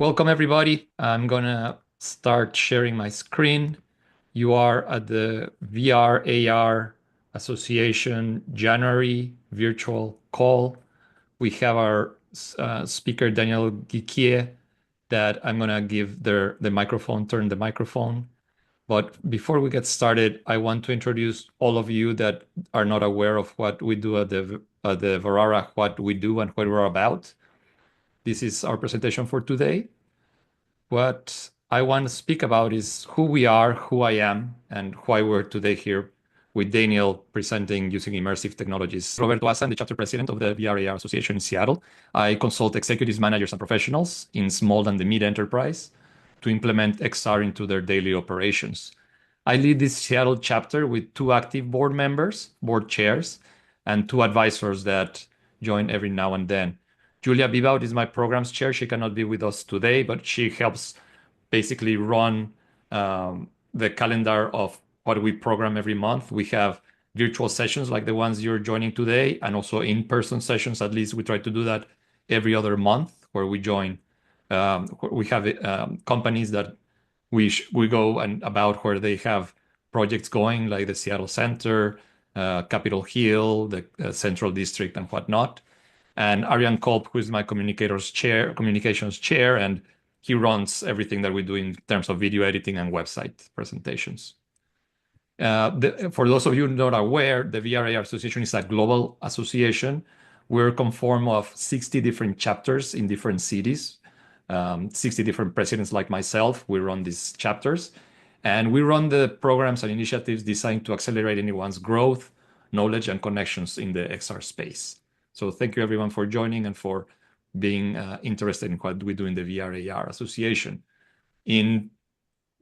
Welcome everybody. I'm gonna start sharing my screen. You are at the VRAR Association January virtual call. We have our speaker Daniel Gyekye that I'm gonna give the microphone, turn the microphone. But before we get started, I want to introduce all of you that are not aware of what we do at the VRARA, what we do and what we're about. This is our presentation for today. What I want to speak about is who we are, who I am, and why we're today here with Daniel presenting using immersive technologies. Roberto Asa, I'm the chapter president of the VRAR Association in Seattle. I consult executives, managers, and professionals in small and the mid enterprise to implement XR into their daily operations. I lead this Seattle chapter with 2 active board members, board chairs, and 2 advisors that join every now and then. Julia Bibaut is my programs chair. She cannot be with us today, but she helps basically run the calendar of what we program every month. We have virtual sessions like the ones you're joining today, and also in-person sessions. At least we try to do that every other month, where we join. We have companies that we go and about where they have projects going, like the Seattle Center, Capitol Hill, the Central District, and whatnot. And Aryan Kolb, who is my communications chair, and he runs everything that we do in terms of video editing and website presentations. For those of you not aware, the VRAR Association is a global association. We're conformed of 60 different chapters in different cities, 60 different presidents like myself. We run these chapters, and we run the programs and initiatives designed to accelerate anyone's growth, knowledge, and connections in the XR space. So thank you everyone for joining and for being interested in what we do in the VRAR Association. In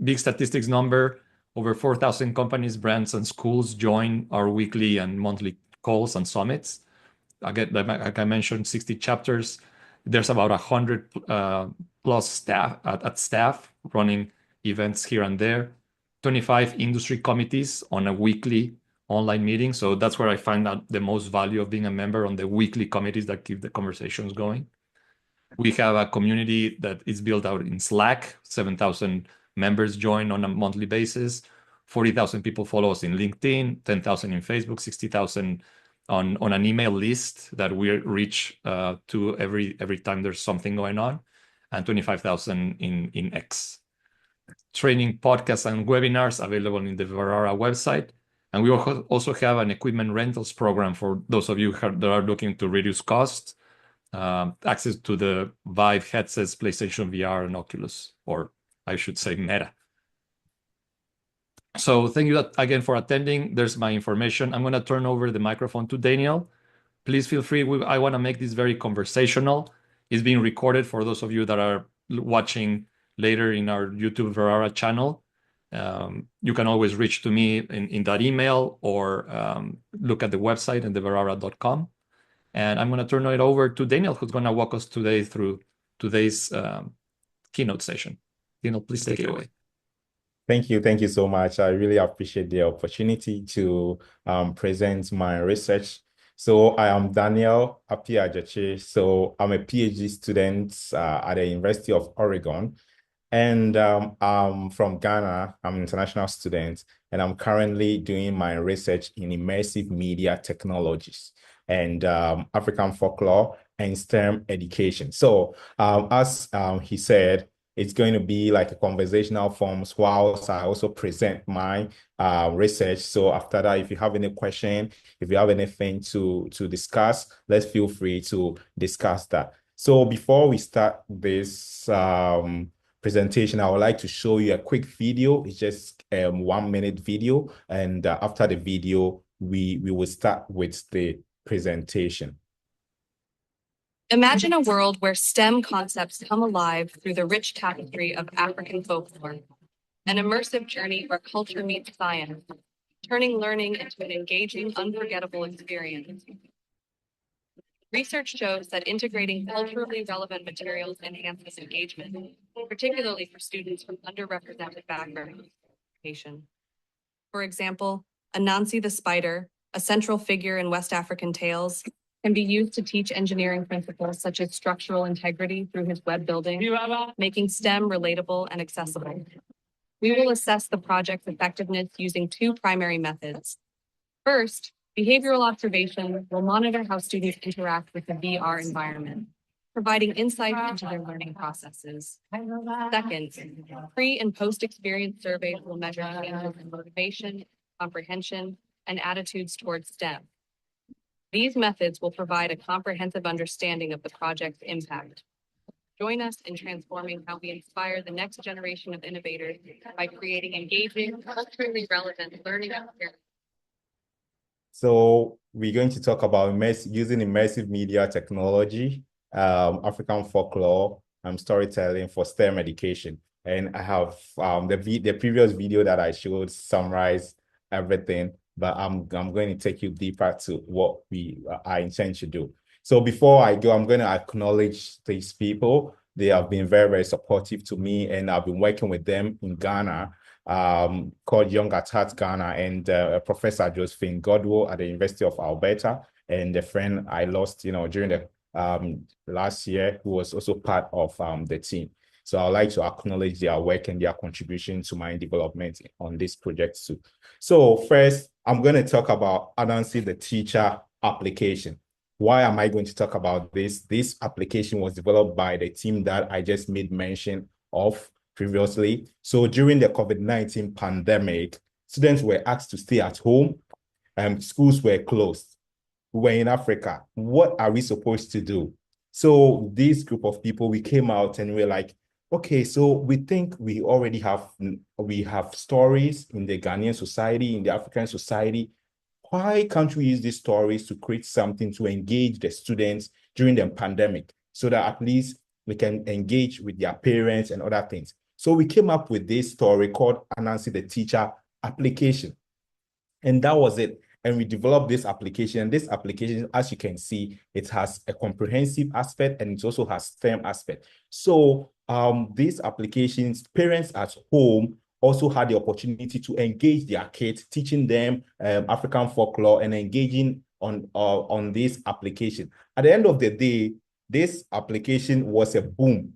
big statistics number, over 4,000 companies, brands, and schools join our weekly and monthly calls and summits. Again, like I mentioned, 60 chapters. There's about 100 plus staff running events here and there. 25 industry committees on a weekly online meeting. So that's where I find out the most value of being a member, on the weekly committees that keep the conversations going. We have a community that is built out in Slack. 7,000 members join on a monthly basis. 40,000 people follow us in LinkedIn, 10,000 in Facebook, 60,000 on an email list that we reach to every time there's something going on, and 25,000 in X. Training podcasts and webinars available in the VRARA website. And we also have an equipment rentals program for those of you that are looking to reduce costs, access to the Vive headsets, PlayStation VR, and Oculus, or I should say Meta. So thank you again for attending. There's my information. I'm going to turn over the microphone to Daniel. Please feel free. I want to make this very conversational. It's being recorded for those of you that are watching later in our YouTube VRARA channel. You can always reach to me in that email, or look at the website and theverara.com. And I'm going to turn it over to Daniel, who's going to walk us today through today's keynote session. Daniel, please take it away. Thank you. Thank you so much. I really appreciate the opportunity to present my research. So I am Daniel Gyekye. So I'm a PhD student at the University of Oregon. And I'm from Ghana. I'm an international student, and I'm currently doing my research in immersive media technologies and African folklore and STEM education. So as he said, it's going to be like a conversational forms whilst I also present my research. So after that, if you have any question, if you have anything to discuss, let's feel free to discuss that. So before we start this presentation, I would like to show you a quick video. It's just a 1-minute video. And after the video, we will start with the presentation. Imagine a world where STEM concepts come alive through the rich tapestry of African folklore, an immersive journey where culture meets science, turning learning into an engaging, unforgettable experience. Research shows that integrating culturally relevant materials enhances engagement, particularly for students from underrepresented backgrounds. For example, Anansi the spider, a central figure in West African tales, can be used to teach engineering principles such as structural integrity through his web building, making STEM relatable and accessible. We will assess the project's effectiveness using two primary methods. First, behavioral observation will monitor how students interact with the VR environment, providing insight into their learning processes. Second, pre- and post-experience surveys will measure changes in motivation, comprehension, and attitudes towards STEM. These methods will provide a comprehensive understanding of the project's impact. Join us in transforming how we inspire the next generation of innovators by creating engaging, culturally relevant learning experiences. So we're going to talk about using immersive media technology, African folklore, storytelling for STEM education. And I have the previous video that I showed summarized everything, but I'm going to take you deeper to what I intend to do. So before I go, I'm going to acknowledge these people. They have been very, very supportive to me, and I've been working with them in Ghana, called Young at Heart Ghana, and Professor Josephine Godwell at the University of Alberta, and a friend I lost, during the last year, who was also part of the team. So I'd like to acknowledge their work and their contribution to my development on this project too. So first, I'm going to talk about Anansi the Teacher application. Why am I going to talk about this? This application was developed by the team that I just made mention of previously. So during the COVID-19 pandemic, students were asked to stay at home and schools were closed. We were in Africa. What are we supposed to do? So this group of people, we came out and we're like, okay, so we think we already have stories in the Ghanaian society, in the African society. Why can't we use these stories to create something to engage the students during the pandemic so that at least we can engage with their parents and other things? So we came up with this story called Anansi the Teacher application. And that was it. And we developed this application. And this application, as you can see, it has a comprehensive aspect and it also has STEM aspect. So these applications, parents at home also had the opportunity to engage their kids, teaching them African folklore and engaging on this application. At the end of the day, this application was a boom.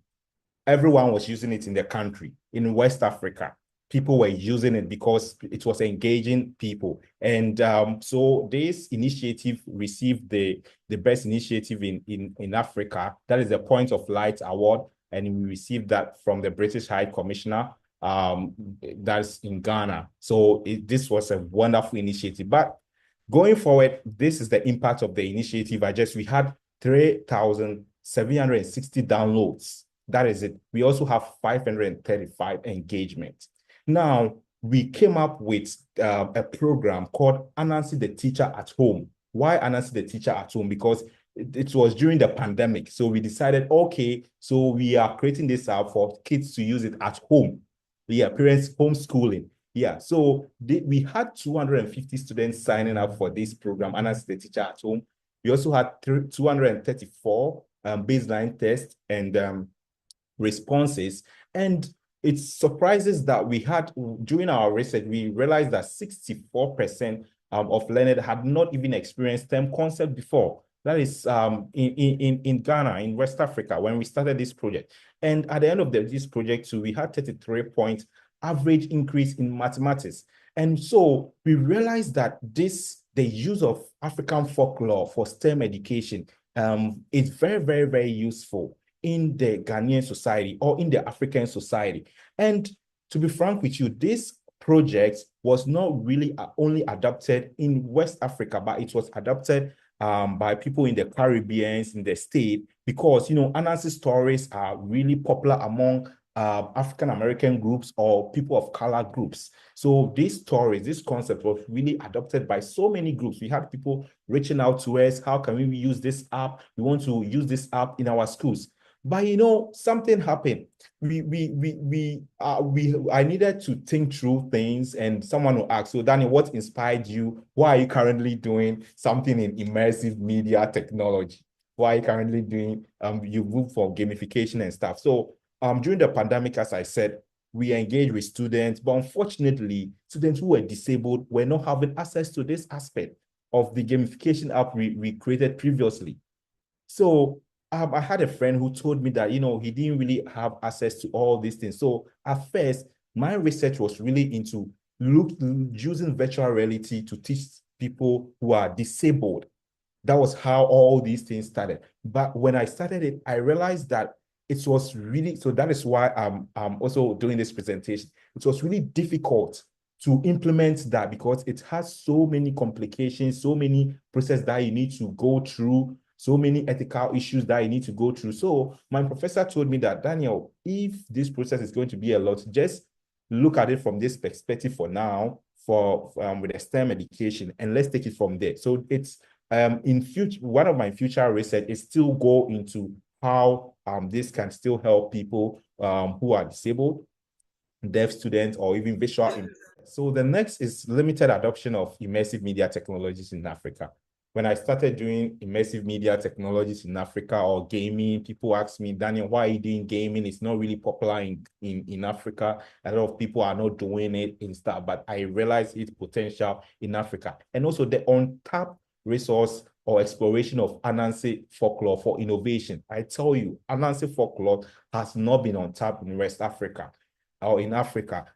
Everyone was using it in the country. In West Africa, people were using it because it was engaging people. And so this initiative received the best initiative in Africa. That is the Point of Light Award. And we received that from the British High Commissioner, that's in Ghana. So this was a wonderful initiative. But going forward, this is the impact of the initiative. We had 3,760 downloads. That is it. We also have 535 engagements. Now, we came up with a program called Anansi the Teacher at Home. Why Anansi the Teacher at Home? Because it was during the pandemic. So we decided, okay, so we are creating this app for kids to use it at home. Yeah, parents homeschooling. Yeah, so we had 250 students signing up for this program, Anansi the Teacher at Home. We also had 234 baseline tests and responses. And it surprises that we had, during our research, we realized that 64% of learners had not even experienced STEM concept before. That is in Ghana, in West Africa, when we started this project. And at the end of this project too, we had 33-point average increase in mathematics. And so we realized that the use of African folklore for STEM education is very, very, very useful in the Ghanaian society or in the African society. And to be frank with you, this project was not really only adopted in West Africa, but it was adopted by people in the Caribbean, in the state, because, Anansi stories are really popular among African-American groups or people of color groups. So these stories, this concept was really adopted by so many groups. We had people reaching out to us, how can we use this app? We want to use this app in our schools. But something happened. I needed to think through things, and someone will ask, so Daniel, what inspired you? Why are you currently doing something in immersive media technology? Why are you currently doing, you move for gamification and stuff? So during the pandemic, as I said, we engaged with students, but unfortunately, students who were disabled were not having access to this aspect. of the gamification app we created previously. So I had a friend who told me that, he didn't really have access to all these things. So at first, my research was really into using virtual reality to teach people who are disabled. That was how all these things started. But when I started it, I realized that it was really, so that is why I'm also doing this presentation. It was really difficult to implement that because it has so many complications, so many processes that you need to go through, so many ethical issues that you need to go through. So my professor told me that, Daniel, if this process is going to be a lot, just look at it from this perspective for now, with STEM education, and let's take it from there. So it's in future, one of my future research is still go into how this can still help people who are disabled, deaf students, or even visual. So the next is limited adoption of immersive media technologies in Africa. When I started doing immersive media technologies in Africa or gaming, people ask me, Daniel, why are you doing gaming? It's not really popular in Africa. A lot of people are not doing it in stuff, but I realized its potential in Africa. And also the untapped resource or exploration of Anansi folklore for innovation. I tell you, Anansi folklore has not been untapped in West Africa or in Africa.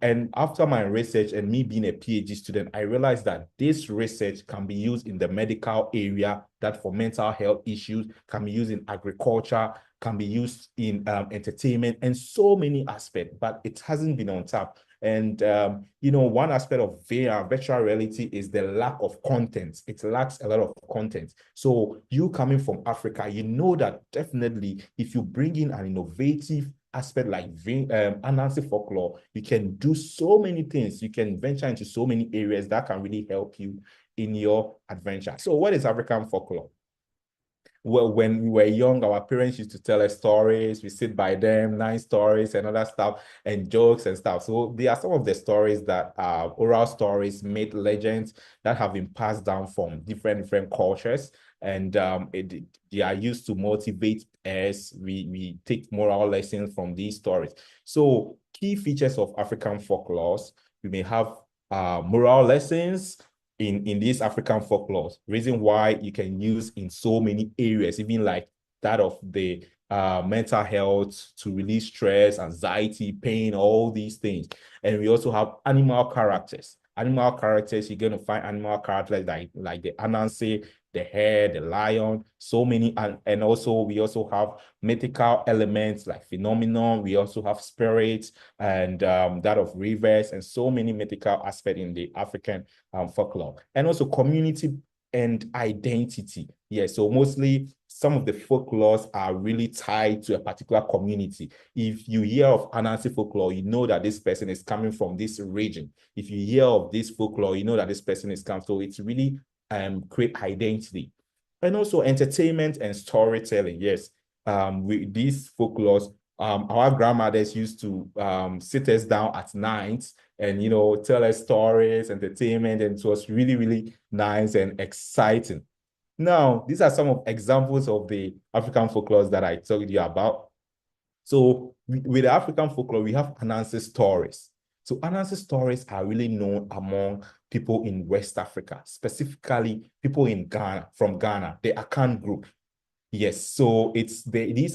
And after my research and me being a PhD student, I realized that this research can be used in the medical area, that for mental health issues, can be used in agriculture, can be used in entertainment, and so many aspects, but it hasn't been untapped. And, one aspect of VR, virtual reality, is the lack of content. It lacks a lot of content. So you coming from Africa, you know that definitely if you bring in an innovative aspect like Anansi folklore, you can do so many things. You can venture into so many areas that can really help you in your adventure. So what is African folklore? Well, when we were young, our parents used to tell us stories. We sit by them, nice stories and other stuff, and jokes and stuff. So there are some of the stories that are oral stories, myth, legends that have been passed down from different cultures. And they are used to motivate us. We take moral lessons from these stories. So key features of African folklores, we may have moral lessons in these African folklores, reason why you can use in so many areas, even like that of the mental health, to release stress, anxiety, pain, all these things. And we also have animal characters. Animal characters, you're going to find animal characters like the Anansi, the hare, the lion, so many. And also, we also have mythical elements like phenomenon. We also have spirits and that of rivers, and so many mythical aspects in the African folklore. And also community and identity. Yeah, so mostly some of the folklores are really tied to a particular community. If you hear of Anansi folklore, you know that this person is coming from this region. If you hear of this folklore, you know that this person is coming. So it's really create identity. And also entertainment and storytelling. Yes, with these folklores, our grandmothers used to sit us down at night and tell us stories, entertainment, and it was really, really nice and exciting. Now, these are some of examples of the African folklores that I told you about. So with the African folklore, we have Anansi stories. So Anansi stories are really known among people in West Africa, specifically people in Ghana, from Ghana, the Akan group. Yes, so these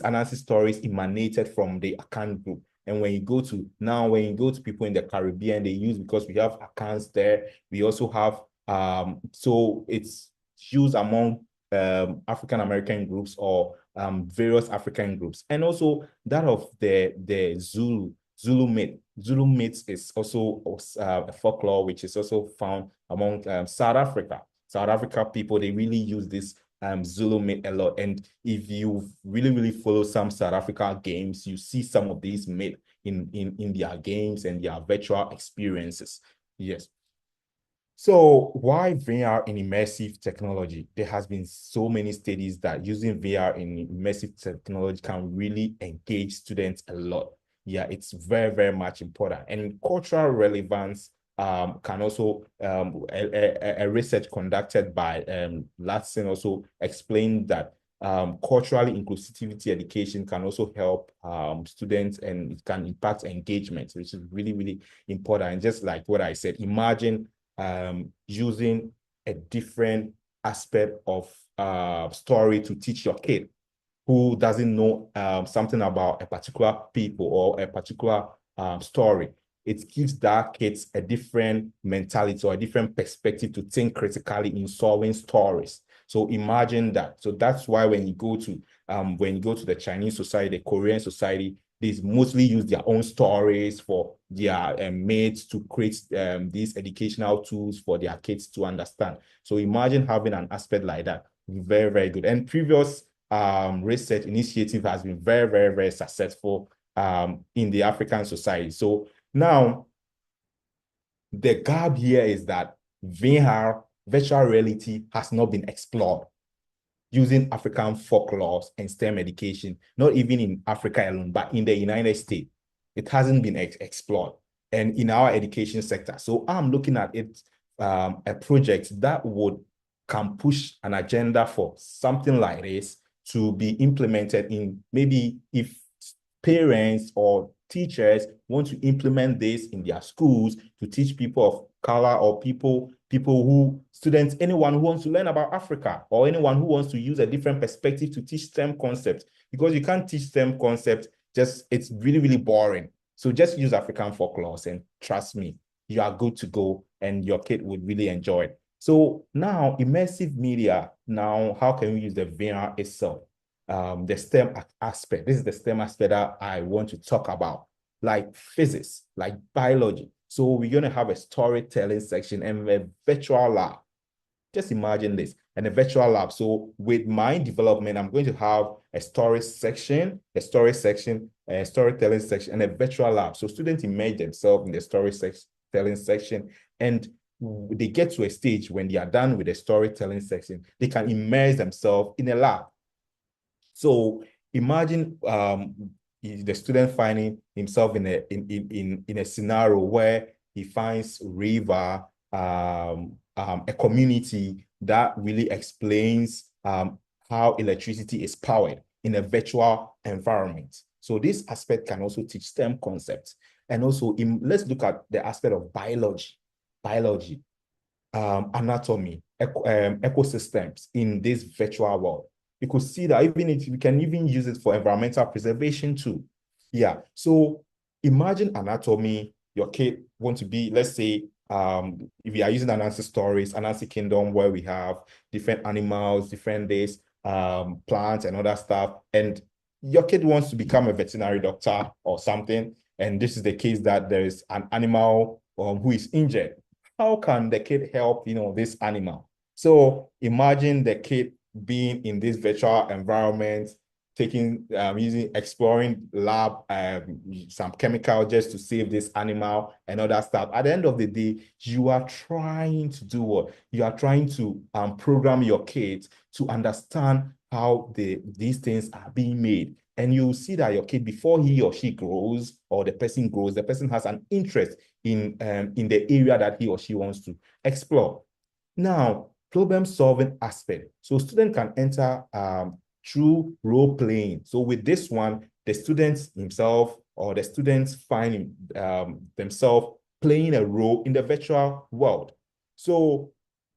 Anansi stories emanated from the Akan group. And when you go to people in the Caribbean, they use, because we have Akans there, we also have, so it's used among African American groups or various African groups. And also that of the Zulu myth. Zulu myth is also a folklore which is also found among South Africa. South Africa people, they really use this Zulu myth a lot. And if you really, really follow some South Africa games, you see some of these myths in their games and their virtual experiences. Yes. So why VR in immersive technology? There has been so many studies that using VR in immersive technology can really engage students a lot. Yeah, it's very, very much important. And cultural relevance can also, a research conducted by Latson also explained that culturally inclusivity education can also help students, and it can impact engagement, which is really, really important. And just like what I said, imagine using a different aspect of story to teach your kid who doesn't know something about a particular people or a particular story. It gives that kids a different mentality or a different perspective to think critically in solving stories. So imagine that. So that's why when you go to the Chinese society, the Korean society, they mostly use their own stories for their mates to create these educational tools for their kids to understand. So imagine having an aspect like that. Very, very good. And previous research initiative has been very, very, very successful in the African society. So now, the gap here is that VR, virtual reality, has not been explored using African folklore and STEM education, not even in Africa alone, but in the United States. It hasn't been explored and in our education sector. So I'm looking at it, a project that can push an agenda for something like this to be implemented in maybe if parents or teachers want to implement this in their schools to teach people of color or students, anyone who wants to learn about Africa or anyone who wants to use a different perspective to teach STEM concepts, because you can't teach STEM concepts, it's really, really boring. So just use African folklore and trust me, you are good to go and your kid would really enjoy it. So now immersive media, now how can we use the VR itself? The STEM aspect. This is the STEM aspect that I want to talk about, like physics, like biology. So we're going to have a storytelling section and a virtual lab. Just imagine this, and a virtual lab. So with my development, I'm going to have a story section, a storytelling section, and a virtual lab. So students immerse themselves in the storytelling section, and they get to a stage when they are done with the storytelling section, they can immerse themselves in a lab. So imagine the student finding himself in a scenario where he finds river, a community that really explains how electricity is powered in a virtual environment. So this aspect can also teach STEM concepts. And also, let's look at the aspect of biology, anatomy, ecosystems in this virtual world. You could see that even if we can even use it for environmental preservation too. Yeah. So imagine anatomy. Your kid want to be, let's say, if we are using Anansi stories, Anansi Kingdom, where we have different animals, different days, plants and other stuff, and your kid wants to become a veterinary doctor or something, and this is the case that there is an animal who is injured. How can the kid help, this animal? So imagine the kid being in this virtual environment, exploring lab, some chemical just to save this animal and other stuff. At the end of the day, you are trying to do what? You are trying to program your kids to understand how these things are being made. And you see that your kid, before he or she grows, or the person grows, the person has an interest in the area that he or she wants to explore. Now, problem-solving aspect. So student can enter through role playing. So with this one, the students himself or the students find themselves playing a role in the virtual world. So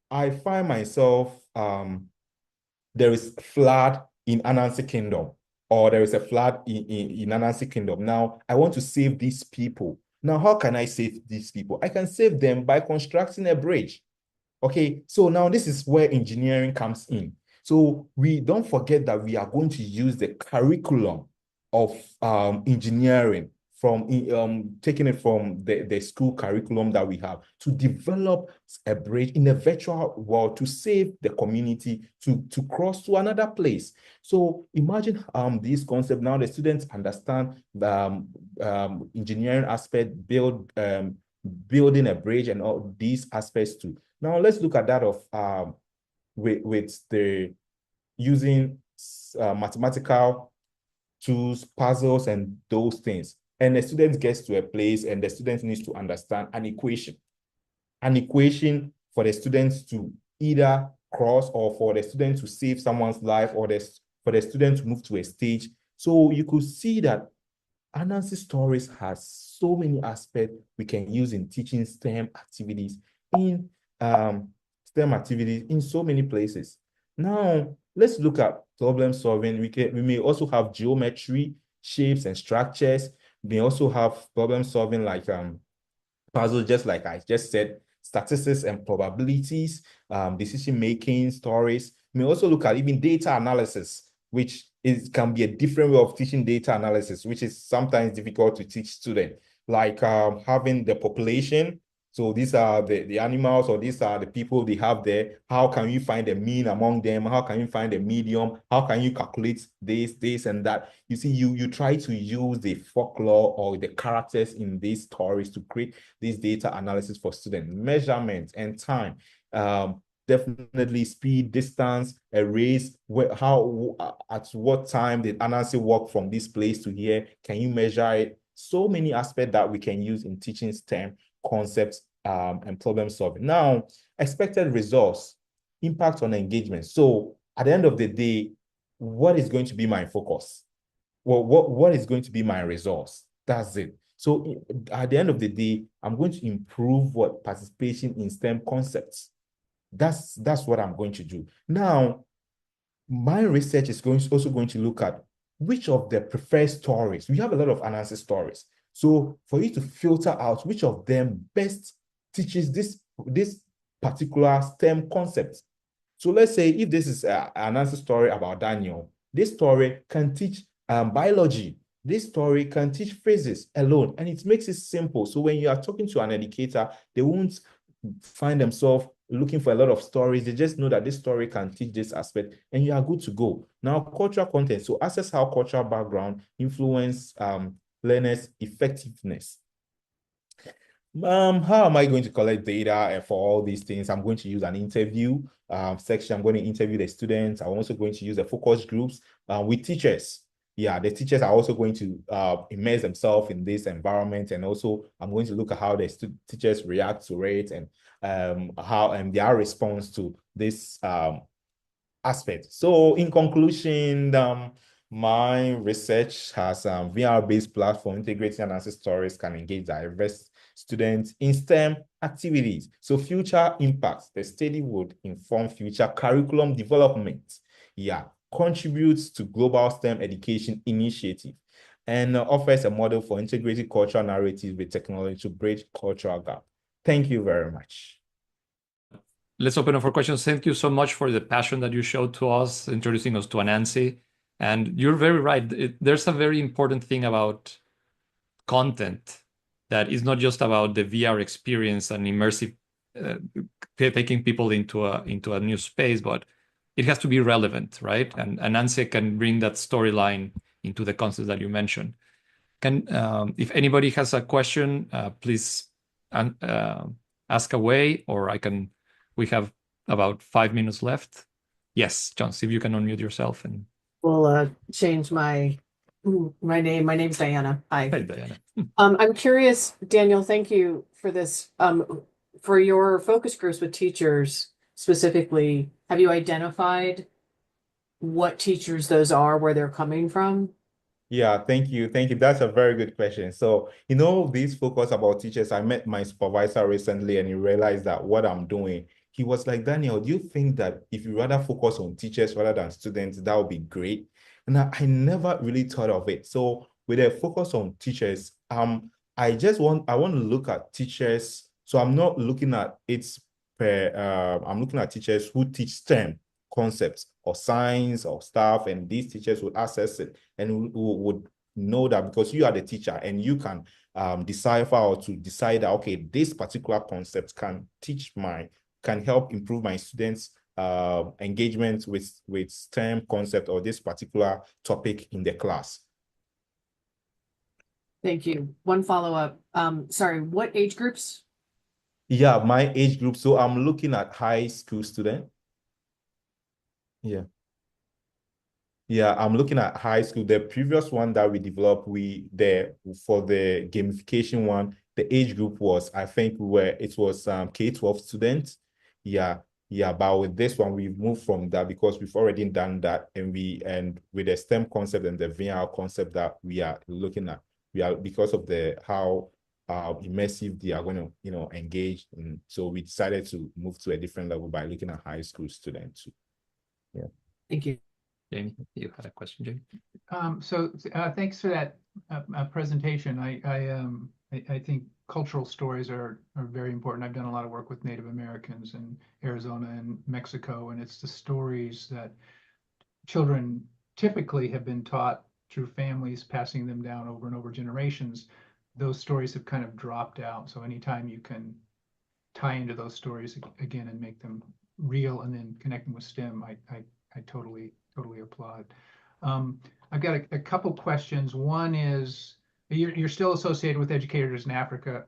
I find myself, there is flood in Anansi Kingdom, or there is a flood in Anansi Kingdom. Now, I want to save these people. Now, how can I save these people? I can save them by constructing a bridge. Okay, so now this is where engineering comes in. So we don't forget that we are going to use the curriculum of engineering from taking it from the school curriculum that we have to develop a bridge in a virtual world to save the community to cross to another place. So imagine this concept. Now the students understand the engineering aspect, building a bridge and all these aspects too. Now let's look at that of with the using mathematical tools, puzzles, and those things. And the student gets to a place and the student needs to understand an equation for the students to either cross or for the student to save someone's life or for the student to move to a stage. So you could see that Anansi Stories has so many aspects we can use in teaching STEM activities in STEM activities in so many places. Now, let's look at problem solving. We may also have geometry, shapes, and structures. We may also have problem solving like puzzles, just like I just said, statistics and probabilities, decision-making, stories. We may also look at even data analysis, which can be a different way of teaching data analysis, which is sometimes difficult to teach students, like having the population. So these are the animals, or these are the people they have there. How can you find the mean among them? How can you find the medium? How can you calculate this, and that? You see, you try to use the folklore or the characters in these stories to create this data analysis for students, measurement and time. Definitely speed, distance, a race, at what time did Anansi walk from this place to here? Can you measure it? So many aspects that we can use in teaching STEM concepts and problem solving. Now, expected results, impact on engagement. So at the end of the day, what is going to be my focus? Well, what is going to be my results? That's it. So at the end of the day, I'm going to improve what participation in STEM concepts. That's what I'm going to do. Now, my research is also going to look at which of the preferred stories. We have a lot of analysis stories. So for you to filter out which of them best teaches this particular STEM concept. So let's say if this is an analysis story about Daniel, this story can teach biology. This story can teach physics alone, and it makes it simple. So when you are talking to an educator, they won't find themselves looking for a lot of stories. They just know that this story can teach this aspect, and you are good to go. Now, cultural content. So assess how cultural background influence learners' effectiveness. How am I going to collect data for all these things? I'm going to use an interview section. I'm going to interview the students. I'm also going to use the focus groups with teachers. Yeah, the teachers are also going to immerse themselves in this environment, and also I'm going to look at how the teachers react to it, and how their response to this aspect. So in conclusion, my research has VR-based platform integrating analysis stories can engage diverse students in STEM activities. So future impacts, the study would inform future curriculum development. Yeah, contributes to global STEM education initiative, and offers a model for integrating cultural narratives with technology to bridge cultural gap. Thank you very much. Let's open up for questions. Thank you so much for the passion that you showed to us, introducing us to Anansi. And you're very right. There's a very important thing about content that is not just about the VR experience and immersive, taking people into a new space, but it has to be relevant, right? And Anansi can bring that storyline into the concepts that you mentioned. If anybody has a question, please ask away, or we have about 5 minutes left. Yes, John, see if you can unmute yourself. And we'll change my name. My name's Diana. Hi. Hey, Diana. I'm curious, Daniel, thank you for this. For your focus groups with teachers specifically, have you identified what teachers those are, where they're coming from? Yeah, thank you. Thank you. That's a very good question. So, this focus about teachers, I met my supervisor recently, and he realized that what I'm doing, he was like, Daniel, do you think that if you rather focus on teachers rather than students, that would be great? And I never really thought of it. So with a focus on teachers, I want to look at teachers. So I'm not looking at I'm looking at teachers who teach STEM concepts or science or stuff, and these teachers would access it and would know that, because you are the teacher and you can decipher or to decide that, okay, this particular concept can help improve my students' engagement with STEM concept or this particular topic in the class. Thank you. One follow-up. Sorry, what age groups? Yeah, my age group. So I'm looking at high school student. Yeah. Yeah, I'm looking at high school. The previous one that we developed, for the gamification one, the age group was, I think it was K-12 students. Yeah. But with this one, we've moved from that because we've already done that, and with the STEM concept and the VR concept that we are looking at, because of how immersive they are going to, engage in. So we decided to move to a different level by looking at high school students too. Yeah. Thank you. Jamie, you had a question, Jamie? Thanks for that presentation. I think cultural stories are very important. I've done a lot of work with Native Americans in Arizona and Mexico, and it's the stories that children typically have been taught through families passing them down over and over generations. Those stories have kind of dropped out. So anytime you can tie into those stories again and make them real and then connect them with STEM, I totally applaud. I've got a couple questions. One is, you're still associated with educators in Africa,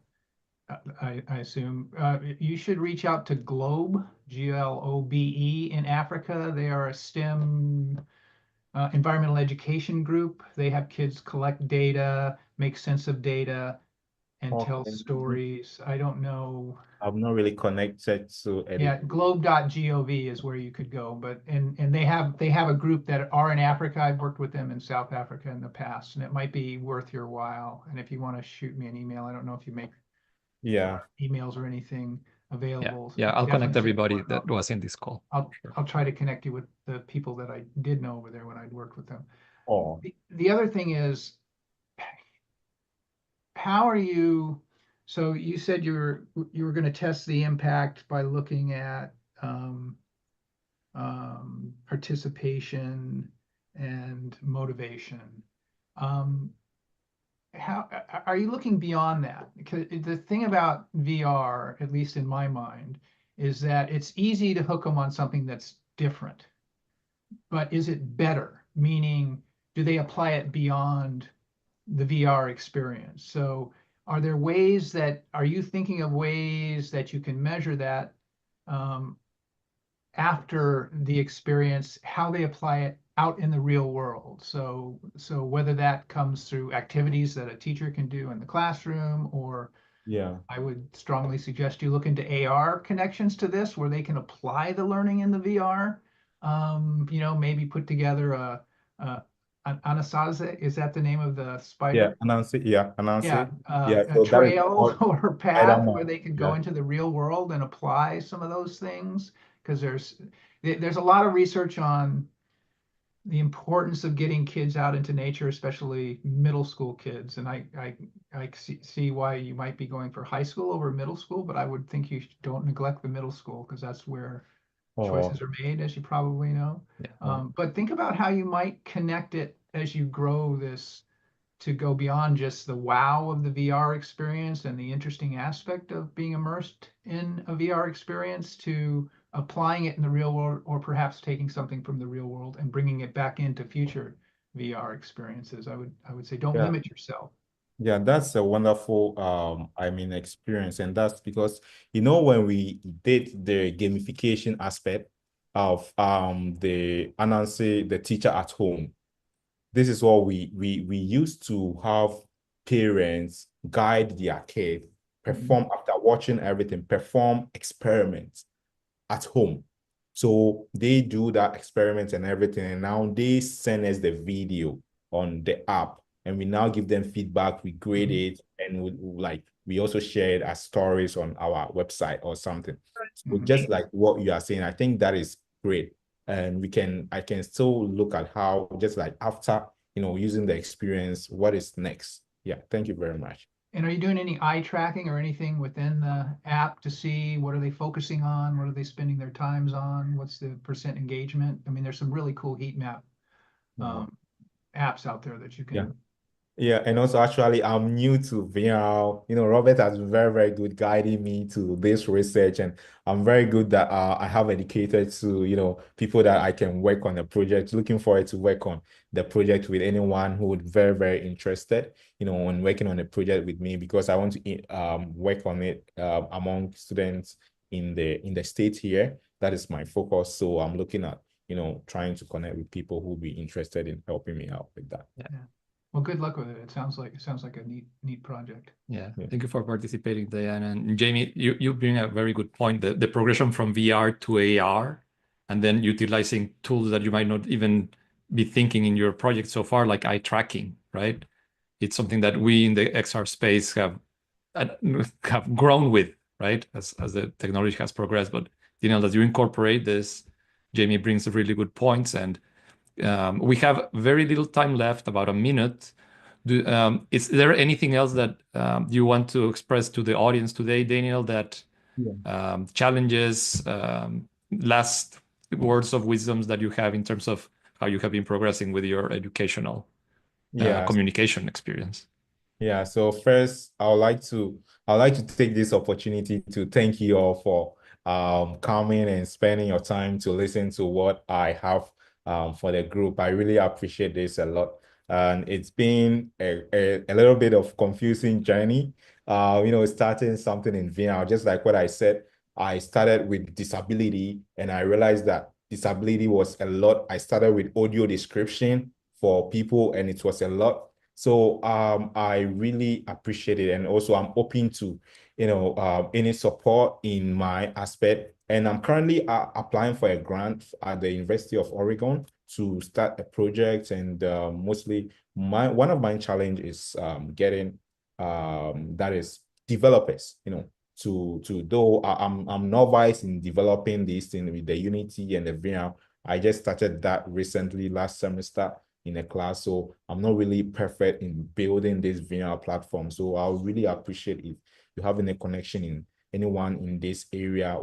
I assume. You should reach out to GLOBE, GLOBE in Africa. They are a STEM environmental education group. They have kids collect data, make sense of data, and tell stories. I don't know. I'm not really connected to Yeah, globe.gov is where you could go, but and they have a group that are in Africa. I've worked with them in South Africa in the past, and it might be worth your while. And if you want to shoot me an email, I don't know if you make emails or anything available. Yeah, I'll connect Definitely everybody that was in this call. I'll try to connect you with the people that I did know over there when I'd worked with them. Oh, The other thing is, how are you? So you said you were going to test the impact by looking at participation and motivation. How are you looking beyond that? Because the thing about VR, at least in my mind, is that it's easy to hook them on something that's different. But is it better? Meaning, do they apply it beyond the VR experience? So are you thinking of ways that you can measure that after the experience, how they apply it out in the real world? So whether that comes through activities that a teacher can do in the classroom, or I would strongly suggest you look into AR connections to this, where they can apply the learning in the VR. Maybe put together an anasazi, is that the name of the spider? Anansi. A So that is trail or path where they can go into the real world and apply some of those things. Because there's a lot of research on the importance of getting kids out into nature, especially middle school kids. And I see why you might be going for high school over middle school, but I would think you don't neglect the middle school, because that's where choices are made, as you probably know. But think about how you might connect it as you grow this to go beyond just the wow of the VR experience and the interesting aspect of being immersed in a VR experience, to applying it in the real world, or perhaps taking something from the real world and bringing it back into future VR experiences. I would say don't limit yourself. Yeah, that's a wonderful experience. And that's because, when we did the gamification aspect of the teacher at home, this is what we used to have parents guide their kid, perform after watching everything, perform experiments at home. So they do that experiment and everything, and now they send us the video on the app, and we now give them feedback, we grade it, and we also share it as stories on our website or something. So just like what you are saying, I think that is great. And I can still look at how, just like after, using the experience, what is next? Yeah, thank you very much. And are you doing any eye tracking or anything within the app to see what are they focusing on? What are they spending their times on? What's the percent engagement? I mean, there's some really cool heat map apps out there that you can. Yeah, and also actually I'm new to VR. Robert has been very, very good guiding me to this research, and I'm very good that I have educated to, people that I can work on the project. Looking forward to work on the project with anyone who would very, very interested, on working on the project with me, because I want to work on it among students in the state here. That is my focus. So I'm looking at, trying to connect with people who will be interested in helping me out with that. Yeah. Well, good luck with it. It sounds like a neat project. Yeah. Thank you for participating, Diane. And Jamie, you bring a very good point. The progression from VR to AR, and then utilizing tools that you might not even be thinking in your project so far, like eye tracking, right? It's something that we in the XR space have have grown with, right? As the technology has progressed. But Daniel, as you incorporate this, Jamie brings really good points, and we have very little time left, about a minute. Is there anything else that you want to express to the audience today, Daniel, that challenges, last words of wisdoms that you have in terms of how you have been progressing with your educational communication experience? Yeah, so first, I would like to take this opportunity to thank you all for coming and spending your time to listen to what I have for the group. I really appreciate this a lot. And it's been a little bit of confusing journey. Starting something in VR, just like what I said, I started with disability and I realized that disability was a lot. I started with audio description for people and it was a lot. So I really appreciate it. And also I'm open to, any support in my aspect. And I'm currently applying for a grant at the University of Oregon to start a project. And mostly one of my challenge is getting that is developers, though I'm novice in developing this thing with the Unity and the VR. I just started that recently last semester in a class, so I'm not really perfect in building this VR platform. So I'll really appreciate if you having a connection in anyone in this area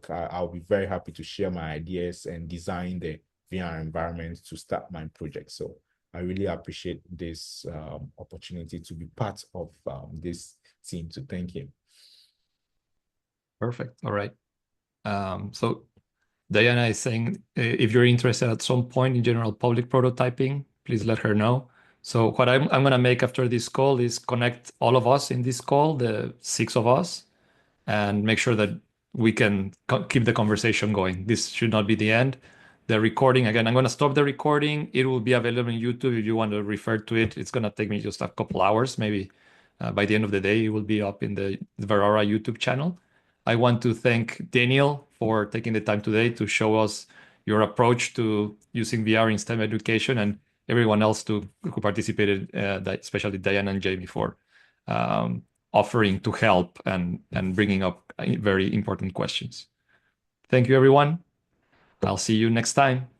I'll be very happy to share my ideas and design the VR environment to start my project. So I really appreciate this opportunity to be part of this team. So thank you. Perfect. All right. So Diana is saying, if you're interested at some point in general public prototyping, please let her know. So what I'm going to make after this call is connect all of us in this call, the 6 of us, and make sure that we can keep the conversation going. This should not be the end. The recording, again, I'm going to stop the recording. It will be available on YouTube if you want to refer to it. It's going to take me just a couple hours, maybe by the end of the day, it will be up in the VRARA YouTube channel. I want to thank Daniel for taking the time today to show us your approach to using VR in STEM education, and everyone else who participated, especially Diana and Jamie, for offering to help and bringing up very important questions. Thank you, everyone. I'll see you next time.